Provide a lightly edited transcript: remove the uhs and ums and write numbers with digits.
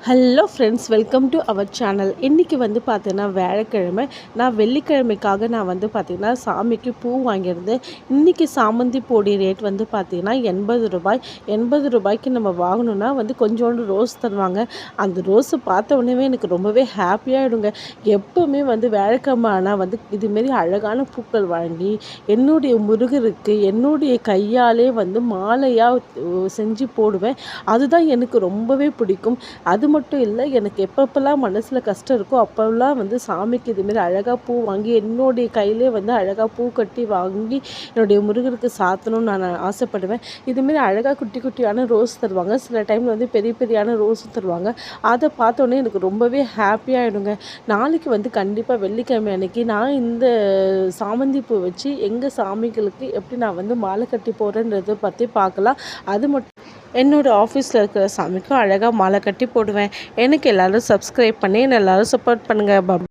Hello friends, welcome to our channel. இன்றைக்கி வந்து பார்த்தீங்கன்னா வியாழக்கிழமை. நான் வெள்ளிக்கிழமைக்காக நான் வந்து பார்த்திங்கன்னா சாமிக்கு பூ வாங்கியிருந்தேன். இன்றைக்கி சாமந்தி பொடி ரேட் வந்து பார்த்திங்கன்னா ரூபாய். ரூபாய்க்கு நம்ம வாங்கணுன்னா வந்து கொஞ்சோண்டு ரோஸ் தருவாங்க. அந்த ரோஸை பார்த்த உடனே எனக்கு ரொம்பவே ஹாப்பியாகிடுங்க. எப்போவுமே வந்து வியாழக்கிழமை ஆனால் வந்து இதுமாரி அழகான பூக்கள் வாங்கி என்னுடைய முருகருக்கு என்னுடைய கையாலே வந்து மாலையாக செஞ்சு போடுவேன். அதுதான் எனக்கு ரொம்பவே பிடிக்கும். அது மட்டும் இல்லை, எனக்கு எப்பப்பெல்லாம் மனசில் கஷ்டம் இருக்கோ அப்போல்லாம் வந்து சாமிக்கு இதுமாரி அழகாக பூ வாங்கி என்னுடைய கையிலே வந்து அழகாக பூ கட்டி வாங்கி என்னுடைய முருகருக்கு சாத்தணும்னு நான் ஆசைப்படுவேன். இதுமாரி அழகாக குட்டி குட்டியான ரோஸ் தருவாங்க. சில டைமில் வந்து பெரிய பெரியான ரோஸும் தருவாங்க. அதை பார்த்தோன்னே எனக்கு ரொம்பவே ஹாப்பியாகிடுங்க. நாளைக்கு வந்து கண்டிப்பாக வெள்ளிக்கிழமை அன்னைக்கு நான் இந்த சாமந்தி பூ வச்சு எங்கள் சாமிகளுக்கு எப்படி நான் வந்து மாலை கட்டி போகிறேன்றதை பற்றி பார்க்கலாம். அது மட்டும் என்னோடய ஆஃபீஸில் இருக்கிற சாமிக்கும் அழகாக மாலை கட்டி போடுவேன். எனக்கு எல்லோரும் சப்ஸ்கிரைப் பண்ணி என்னை எல்லோரும் சப்போர்ட் பண்ணுங்கள்.